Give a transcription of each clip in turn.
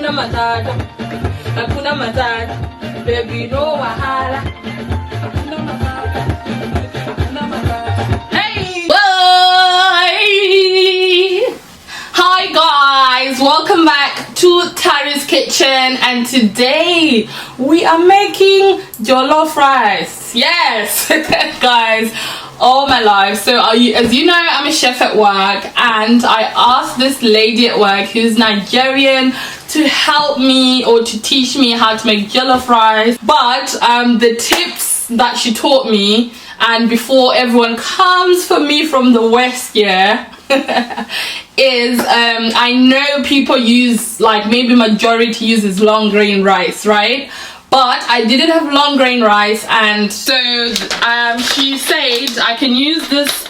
Hakuna matata, hakuna matata, baby no wahala. Hakuna matata, hakuna matata. Hey! Bye! Hi guys, welcome back to Tari's kitchen, and today we are making jollof rice. Yes, guys. Oh my life. So as you know, I'm a chef at work, and I asked this lady at work who's Nigerian to help me or to teach me how to make jollof rice. But the tips that she taught me, and before everyone comes for me from the West, yeah, is I know people use, like, maybe majority uses long grain rice, right? But I didn't have long grain rice, and so she said I can use this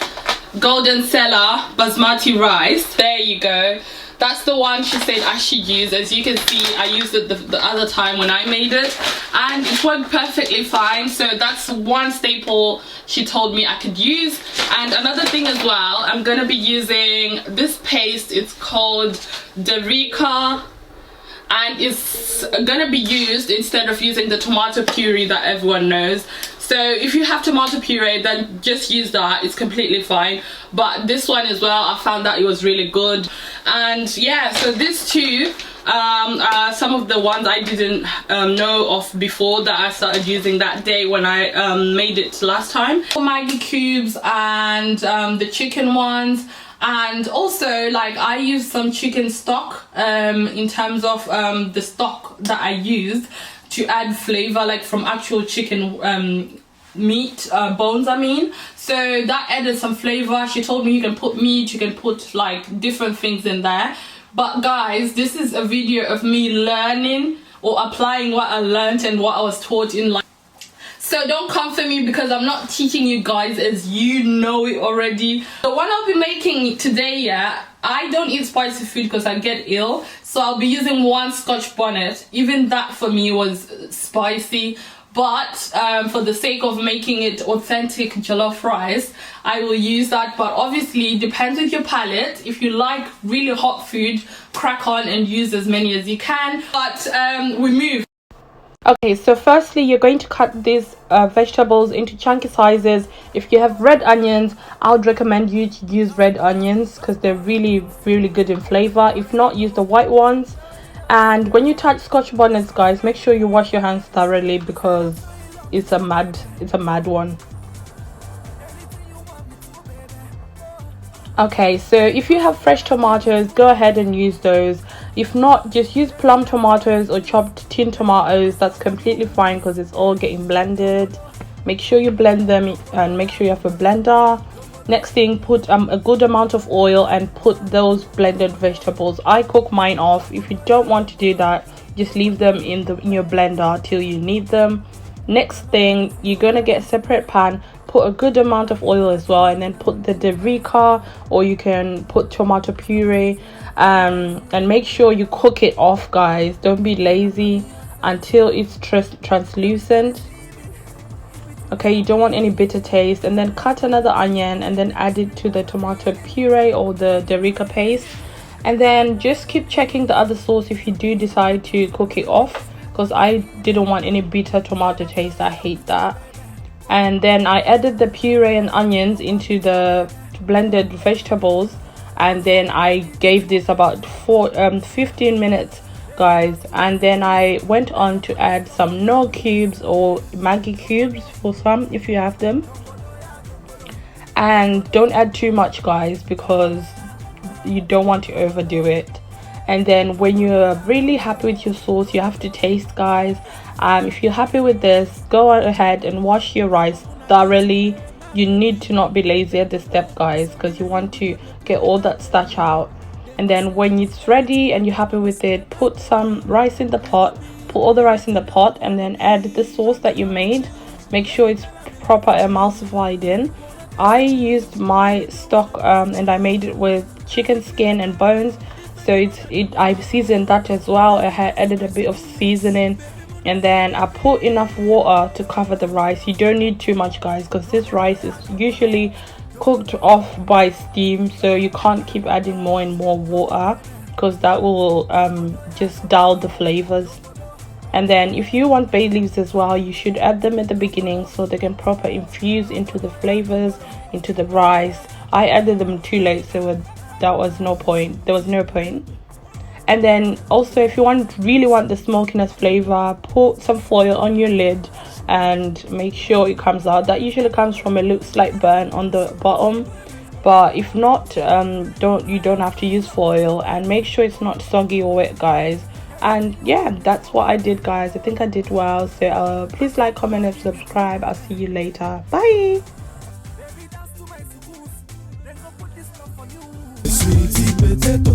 golden cellar basmati rice. There you go. That's the one she said I should use. As you can see, I used it the other time when I made it, and it worked perfectly fine. So that's one staple she told me I could use. And another thing as well, I'm gonna be using this paste. It's called Derica, and it's gonna be used instead of using the tomato puree that everyone knows. So if you have tomato puree, then just use that, it's completely fine. But this one as well, I found that it was really good. And yeah, so these two are some of the ones I didn't know of before that I started using that day when I made it last time. Maggi cubes and the chicken ones. And also, like, I used some chicken stock in terms of the stock that I used to add flavor, like from actual chicken meat bones, I mean. So that added some flavor. She told me you can put meat, you can put like different things in there. But guys, this is a video of me learning or applying what I learned and what I was taught in life. So don't come for me because I'm not teaching you guys, as you know it already. The one I'll be making today, yeah, I don't eat spicy food because I get ill. So I'll be using one Scotch bonnet. Even that for me was spicy. But for the sake of making it authentic jollof rice, I will use that. But obviously it depends with your palate. If you like really hot food, crack on and use as many as you can. But we move. Okay, so firstly you're going to cut these vegetables into chunky sizes. If you have red onions, I would recommend you to use red onions because they're really good in flavor. If not, use the white ones. And when you touch Scotch bonnets, guys, make sure you wash your hands thoroughly because it's a mad one. Okay, so if you have fresh tomatoes, go ahead and use those. If not, just use plum tomatoes or chopped tin tomatoes. That's completely fine because it's all getting blended. Make sure you blend them and make sure you have a blender. Next thing, put a good amount of oil and put those blended vegetables. I cook mine off. If you don't want to do that, just leave them in your blender till you need them. Next thing, you're gonna get a separate pan, put a good amount of oil as well, and then put the Derica, or you can put tomato puree, and make sure you cook it off, guys. Don't be lazy until it's translucent. Okay, you don't want any bitter taste. And then cut another onion and then add it to the tomato puree or the Derica paste, and then just keep checking the other sauce if you do decide to cook it off, because I didn't want any bitter tomato taste. I hate that. And then I added the puree and onions into the blended vegetables, and then I gave this about 15 minutes, guys. And then I went on to add some Knorr cubes or Maggi cubes for some if you have them. And don't add too much, guys, because you don't want to overdo it. And then when you're really happy with your sauce, you have to taste, guys. If you're happy with this, go ahead and wash your rice thoroughly. You need to not be lazy at this step, guys, because you want to get all that starch out. And then when it's ready and you're happy with it, put some rice in the pot, put all the rice in the pot, and then add the sauce that you made. Make sure it's proper emulsified in. I used my stock and I made it with chicken skin and bones, so I seasoned that as well. I had added a bit of seasoning, and then I put enough water to cover the rice. You don't need too much, guys, because this rice is usually cooked off by steam, so you can't keep adding more and more water, because that will just dull the flavors. And then if you want bay leaves as well, you should add them at the beginning so they can proper infuse into the flavors, into the rice. I added them too late, so there was no point. And then also, if you really want the smokiness flavor, put some foil on your lid and make sure it comes out. That usually comes from a little slight burn on the bottom, but if not, you don't have to use foil. And make sure it's not soggy or wet, guys. And yeah, that's what I did, guys. I think I did well. So please like, comment and subscribe. I'll see you later. Bye. Sweetie potato.